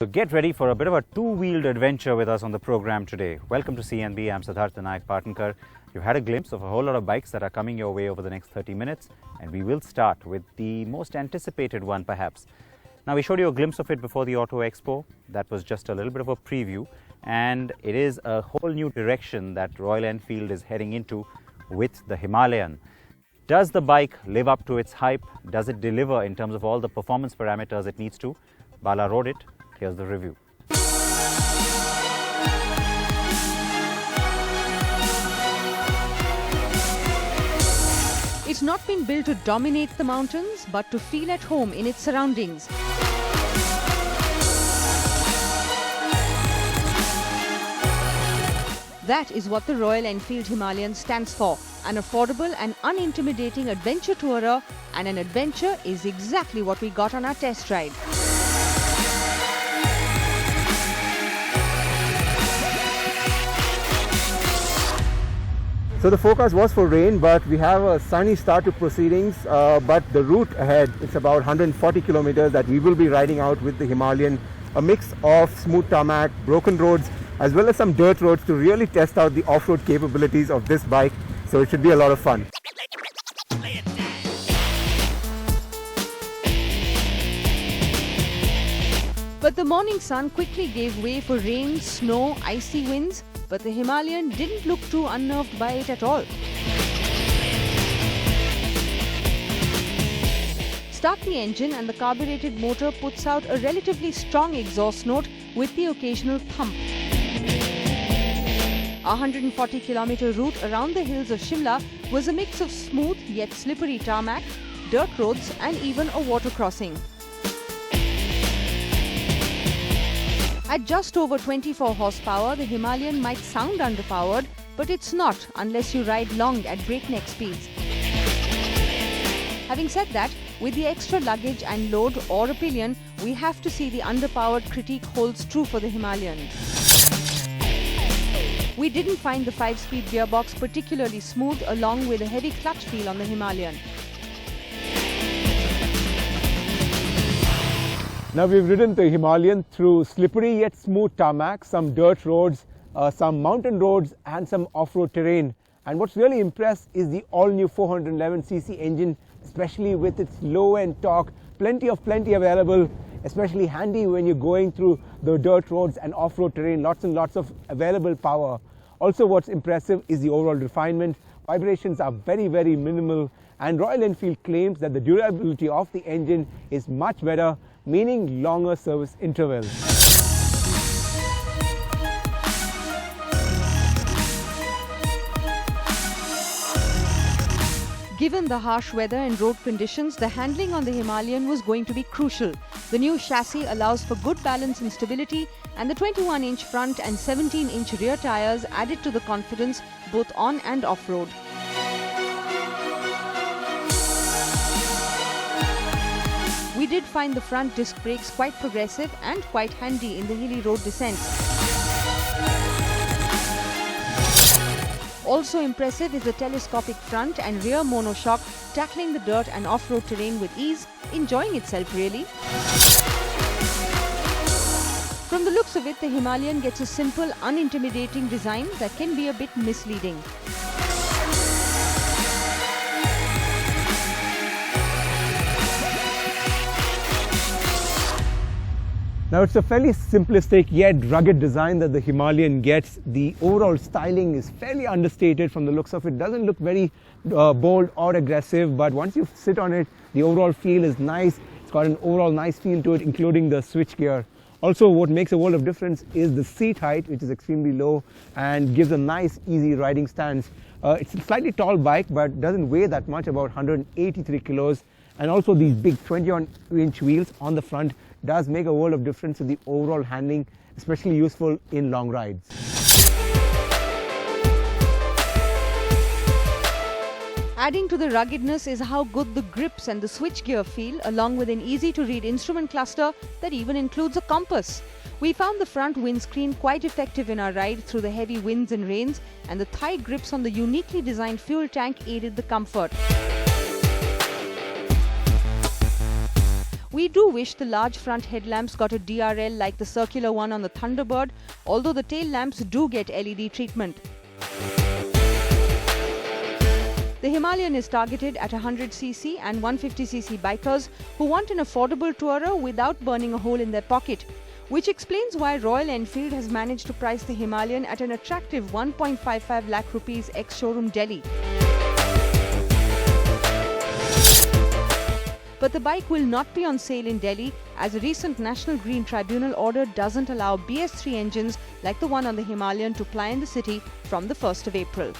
So get ready for a bit of a two-wheeled adventure with us on the program today. Welcome to CNB. I'm Siddharth Nayak Partnkar. You've had a glimpse of a whole lot of bikes that are coming your way over the next 30 minutes, and we will start with the most anticipated one perhaps. Now, we showed you a glimpse of it before the Auto Expo. That was just a little bit of a preview, and it is a whole new direction that Royal Enfield is heading into with the Himalayan. Does the bike live up to its hype? Does it deliver in terms of all the performance parameters it needs to? Bala rode it. Here's the review. It's not been built to dominate the mountains, but to feel at home in its surroundings. That is what the Royal Enfield Himalayan stands for. An affordable and unintimidating adventure tourer, and an adventure is exactly what we got on our test ride. So the forecast was for rain, but we have a sunny start to proceedings. But the route ahead, it's about 140 kilometers that we will be riding out with the Himalayan. A mix of smooth tarmac, broken roads, as well as some dirt roads to really test out the off-road capabilities of this bike. So it should be a lot of fun. But the morning sun quickly gave way for rain, snow, icy winds. But the Himalayan didn't look too unnerved by it at all. Start the engine and the carbureted motor puts out a relatively strong exhaust note with the occasional thump. Our 140-kilometer route around the hills of Shimla was a mix of smooth yet slippery tarmac, dirt roads and even a water crossing. At just over 24 horsepower, the Himalayan might sound underpowered, but it's not unless you ride long at breakneck speeds. Having said that, with the extra luggage and load or a pillion, we have to see the underpowered critique holds true for the Himalayan. We didn't find the 5-speed gearbox particularly smooth, along with a heavy clutch feel on the Himalayan. Now we've ridden the Himalayan through slippery yet smooth tarmac, some dirt roads, some mountain roads and some off-road terrain. And what's really impressed is the all-new 411cc engine, especially with its low-end torque, plenty available, especially handy when you're going through the dirt roads and off-road terrain, lots and lots of available power. Also what's impressive is the overall refinement. Vibrations are very minimal, and Royal Enfield claims that the durability of the engine is much better, meaning longer service intervals. Given the harsh weather and road conditions, the handling on the Himalayan was going to be crucial. The new chassis allows for good balance and stability, and the 21-inch front and 17-inch rear tires added to the confidence both on and off-road. We did find the front disc brakes quite progressive and quite handy in the hilly road descents. Also impressive is the telescopic front and rear monoshock, tackling the dirt and off-road terrain with ease, enjoying itself really. From the looks of it, the Himalayan gets a simple, unintimidating design that can be a bit misleading. Now it's a fairly simplistic yet rugged design that the Himalayan gets. The overall styling is fairly understated from the looks of it. Doesn't look very bold or aggressive, but once you sit on it, the overall feel is nice. It's got an overall nice feel to it, including the switchgear. Also, what makes a world of difference is the seat height, which is extremely low and gives a nice, easy riding stance. It's a slightly tall bike, but doesn't weigh that much, about 183 kilos. And also these big 21-inch wheels on the front does make a world of difference in the overall handling, especially useful in long rides. Adding to the ruggedness is how good the grips and the switchgear feel, along with an easy-to-read instrument cluster that even includes a compass. We found the front windscreen quite effective in our ride through the heavy winds and rains, and the thigh grips on the uniquely designed fuel tank aided the comfort. We do wish the large front headlamps got a DRL like the circular one on the Thunderbird, although the tail lamps do get LED treatment. The Himalayan is targeted at 100cc and 150cc bikers who want an affordable tourer without burning a hole in their pocket, which explains why Royal Enfield has managed to price the Himalayan at an attractive 1.55 lakh rupees ex-showroom Delhi. But the bike will not be on sale in Delhi, as a recent National Green Tribunal order doesn't allow BS3 engines like the one on the Himalayan to ply in the city from the 1st of April.